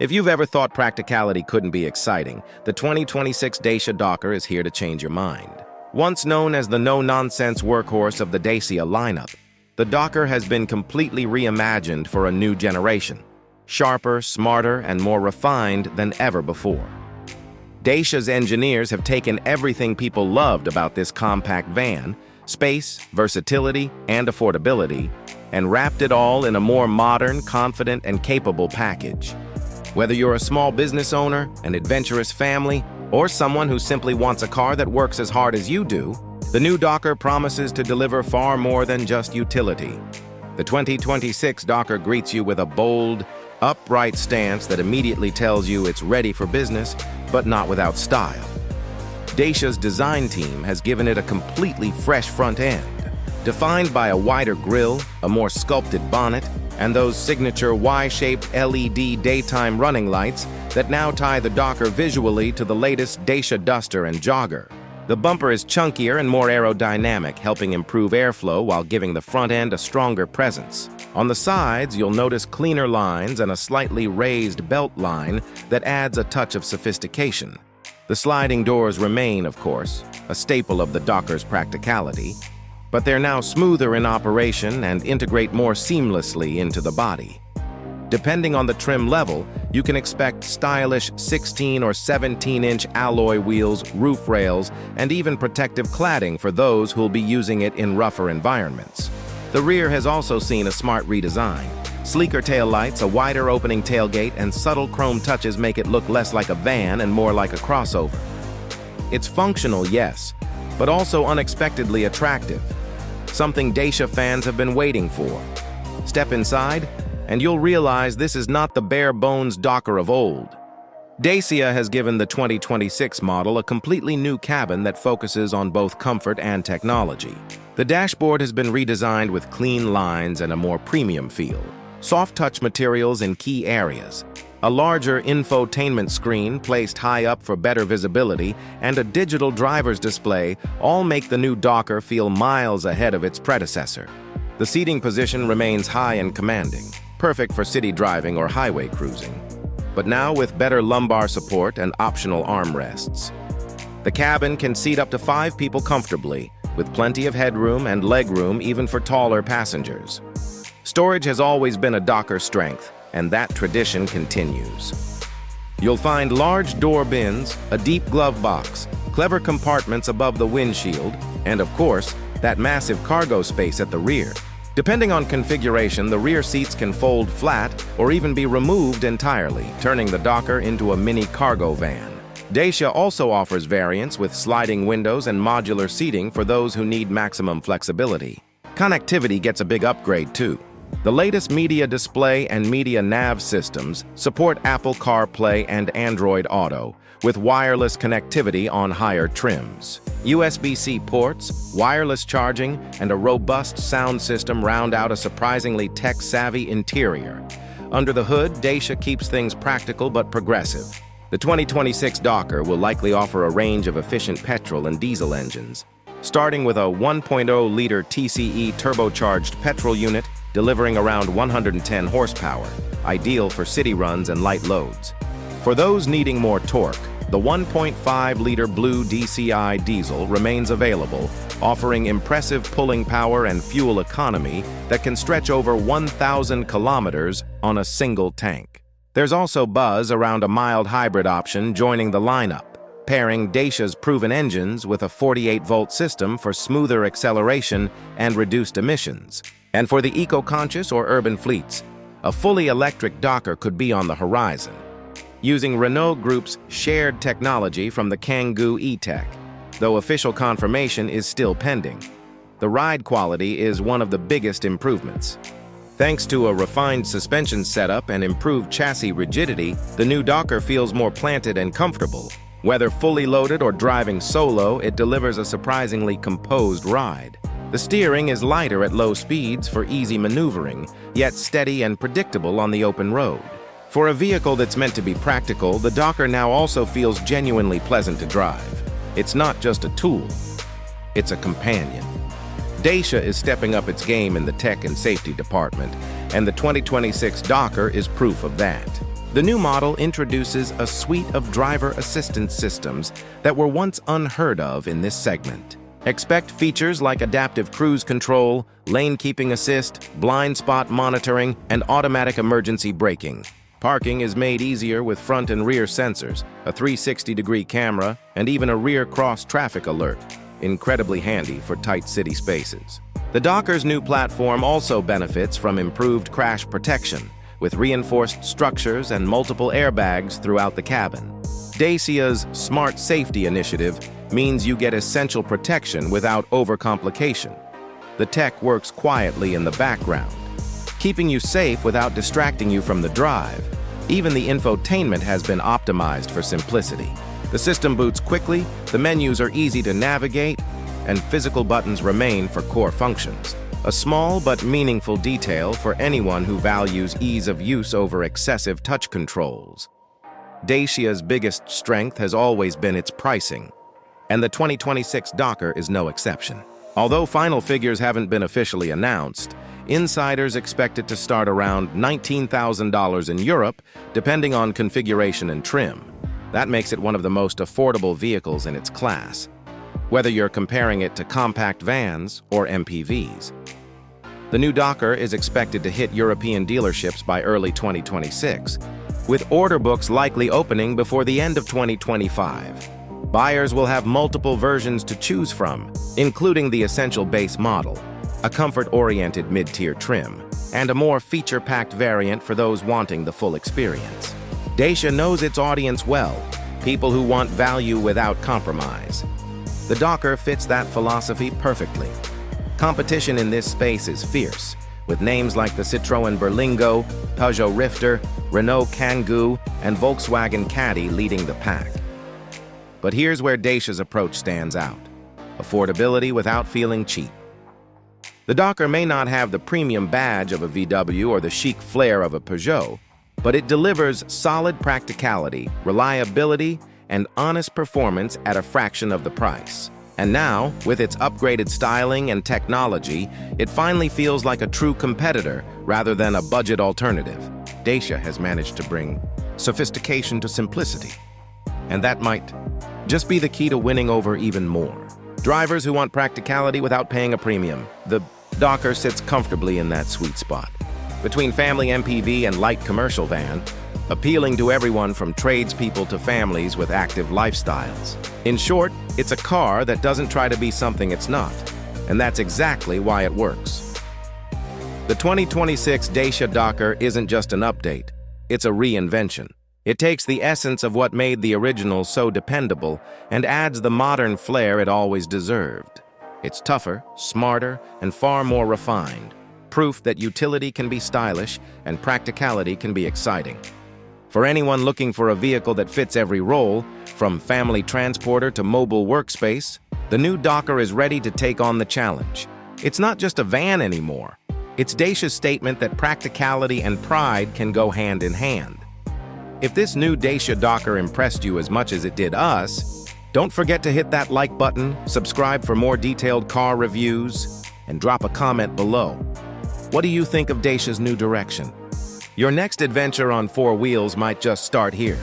If you've ever thought practicality couldn't be exciting, the 2026 Dacia Dokker is here to change your mind. Once known as the no-nonsense workhorse of the Dacia lineup, the Dokker has been completely reimagined for a new generation, sharper, smarter, and more refined than ever before. Dacia's engineers have taken everything people loved about this compact van, space, versatility, and affordability, and wrapped it all in a more modern, confident, and capable package. Whether you're a small business owner, an adventurous family, or someone who simply wants a car that works as hard as you do, the new Dokker promises to deliver far more than just utility. The 2026 Dokker greets you with a bold, upright stance that immediately tells you it's ready for business, but not without style. Dacia's design team has given it a completely fresh front end, defined by a wider grille, a more sculpted bonnet, and those signature Y-shaped LED daytime running lights that now tie the Dokker visually to the latest Dacia Duster and Jogger. The bumper is chunkier and more aerodynamic, helping improve airflow while giving the front end a stronger presence. On the sides, you'll notice cleaner lines and a slightly raised belt line that adds a touch of sophistication. The sliding doors remain, of course, a staple of the Dokker's practicality, but they're now smoother in operation and integrate more seamlessly into the body. Depending on the trim level, you can expect stylish 16 or 17-inch alloy wheels, roof rails, and even protective cladding for those who'll be using it in rougher environments. The rear has also seen a smart redesign. Sleeker taillights, a wider opening tailgate, and subtle chrome touches make it look less like a van and more like a crossover. It's functional, yes, but also unexpectedly attractive. Something Dacia fans have been waiting for. Step inside, and you'll realize this is not the bare-bones Dokker of old. Dacia has given the 2026 model a completely new cabin that focuses on both comfort and technology. The dashboard has been redesigned with clean lines and a more premium feel, soft-touch materials in key areas, a larger infotainment screen placed high up for better visibility, and a digital driver's display all make the new Dokker feel miles ahead of its predecessor. The seating position remains high and commanding, perfect for city driving or highway cruising, but now with better lumbar support and optional armrests. The cabin can seat up to 5 people comfortably, with plenty of headroom and legroom even for taller passengers. Storage has always been a Dokker strength, and that tradition continues. You'll find large door bins, a deep glove box, clever compartments above the windshield, and of course, that massive cargo space at the rear. Depending on configuration, the rear seats can fold flat or even be removed entirely, turning the Dokker into a mini cargo van. Dacia also offers variants with sliding windows and modular seating for those who need maximum flexibility. Connectivity gets a big upgrade too. The latest media display and media nav systems support Apple CarPlay and Android Auto, with wireless connectivity on higher trims. USB-C ports, wireless charging, and a robust sound system round out a surprisingly tech-savvy interior. Under the hood, Dacia keeps things practical but progressive. The 2026 Dokker will likely offer a range of efficient petrol and diesel engines, starting with a 1.0-liter TCE turbocharged petrol unit delivering around 110 horsepower, ideal for city runs and light loads. For those needing more torque, the 1.5-liter blue DCI diesel remains available, offering impressive pulling power and fuel economy that can stretch over 1,000 kilometers on a single tank. There's also buzz around a mild hybrid option joining the lineup, pairing Dacia's proven engines with a 48-volt system for smoother acceleration and reduced emissions. And for the eco-conscious or urban fleets, a fully electric Dokker could be on the horizon, using Renault Group's shared technology from the Kangoo E-Tech, though official confirmation is still pending. The ride quality is one of the biggest improvements. Thanks to a refined suspension setup and improved chassis rigidity, the new Dokker feels more planted and comfortable. Whether fully loaded or driving solo, it delivers a surprisingly composed ride. The steering is lighter at low speeds for easy maneuvering, yet steady and predictable on the open road. For a vehicle that's meant to be practical, the Dokker now also feels genuinely pleasant to drive. It's not just a tool, it's a companion. Dacia is stepping up its game in the tech and safety department, and the 2026 Dokker is proof of that. The new model introduces a suite of driver assistance systems that were once unheard of in this segment. Expect features like adaptive cruise control, lane keeping assist, blind spot monitoring, and automatic emergency braking. Parking is made easier with front and rear sensors, a 360-degree camera, and even a rear cross-traffic alert. Incredibly handy for tight city spaces. The Dokker's new platform also benefits from improved crash protection, with reinforced structures and multiple airbags throughout the cabin. Dacia's Smart Safety initiative means you get essential protection without overcomplication. The tech works quietly in the background, keeping you safe without distracting you from the drive. Even the infotainment has been optimized for simplicity. The system boots quickly, the menus are easy to navigate, and physical buttons remain for core functions. A small but meaningful detail for anyone who values ease of use over excessive touch controls. Dacia's biggest strength has always been its pricing, and the 2026 Dokker is no exception. Although final figures haven't been officially announced, insiders expect it to start around $19,000 in Europe, depending on configuration and trim. That makes it one of the most affordable vehicles in its class, whether you're comparing it to compact vans or MPVs. The new Dokker is expected to hit European dealerships by early 2026, with order books likely opening before the end of 2025. Buyers will have multiple versions to choose from, including the essential base model, a comfort-oriented mid-tier trim, and a more feature-packed variant for those wanting the full experience. Dacia knows its audience well, people who want value without compromise. The Dokker fits that philosophy perfectly. Competition in this space is fierce, with names like the Citroën Berlingo, Peugeot Rifter, Renault Kangoo, and Volkswagen Caddy leading the pack. But here's where Dacia's approach stands out: affordability without feeling cheap. The Dokker may not have the premium badge of a VW or the chic flair of a Peugeot, but it delivers solid practicality, reliability, and honest performance at a fraction of the price. And now, with its upgraded styling and technology, it finally feels like a true competitor rather than a budget alternative. Dacia has managed to bring sophistication to simplicity, and that might just be the key to winning over even more drivers who want practicality without paying a premium. The Dokker sits comfortably in that sweet spot, between family MPV and light commercial van, appealing to everyone from tradespeople to families with active lifestyles. In short, it's a car that doesn't try to be something it's not, and that's exactly why it works. The 2026 Dacia Dokker isn't just an update, it's a reinvention. It takes the essence of what made the original so dependable and adds the modern flair it always deserved. It's tougher, smarter, and far more refined, proof that utility can be stylish and practicality can be exciting. For anyone looking for a vehicle that fits every role, from family transporter to mobile workspace, the new Dokker is ready to take on the challenge. It's not just a van anymore. It's Dacia's statement that practicality and pride can go hand in hand. If this new Dacia Dokker impressed you as much as it did us, don't forget to hit that like button, subscribe for more detailed car reviews, and drop a comment below. What do you think of Dacia's new direction? Your next adventure on four wheels might just start here.